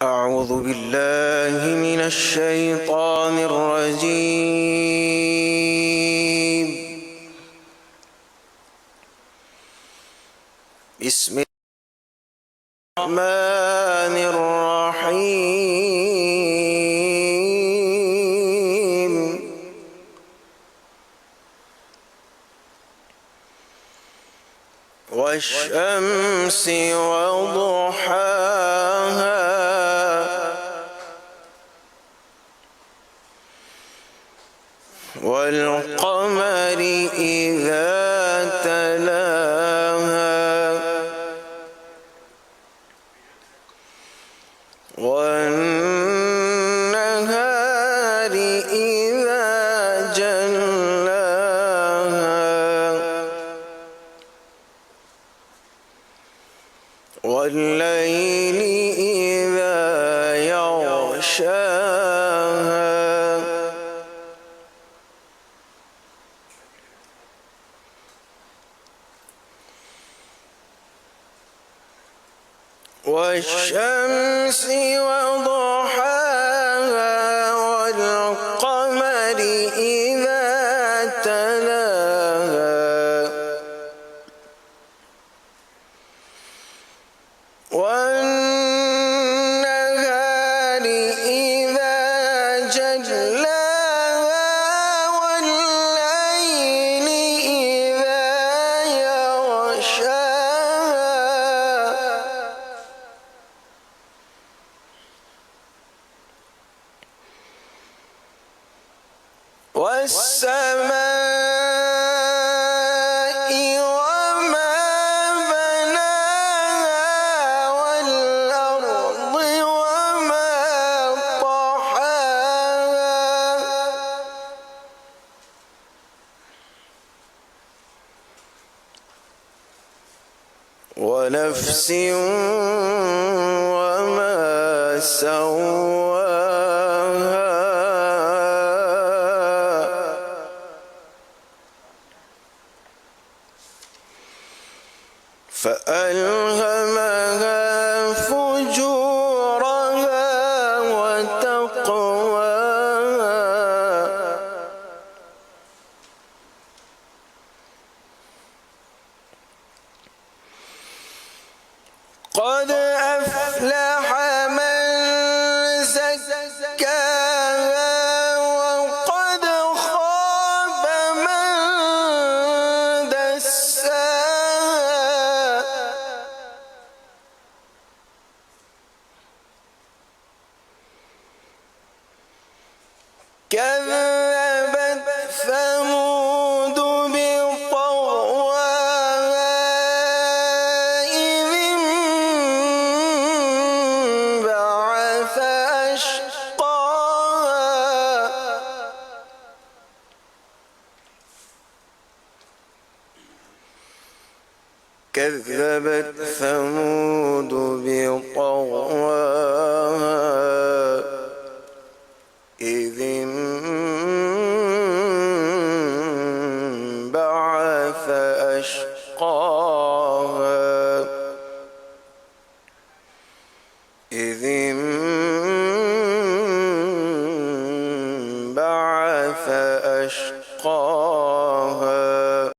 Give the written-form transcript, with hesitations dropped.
أعوذ بالله من الشيطان الرجيم. بسم الله الرحمن الرحيم. والشمس وضحاها والقمر إذا تلاها والنهار إذا جلاها والليل إذا يغشاها والشمس وضحاها والقمر إذا تلاها والنهار إذا جلاها والليل إذا يغشاها والسماء وما بناها والأرض وما طحاها ونفس وما سواها فألهمها فجورها وتقواها قد أفلح من زكاها وقد خاب من دساها كذبت ثمود بطغواها إذ انبعث أشقاها كذبت ثمود بطغواها إذ انبعث أشقاها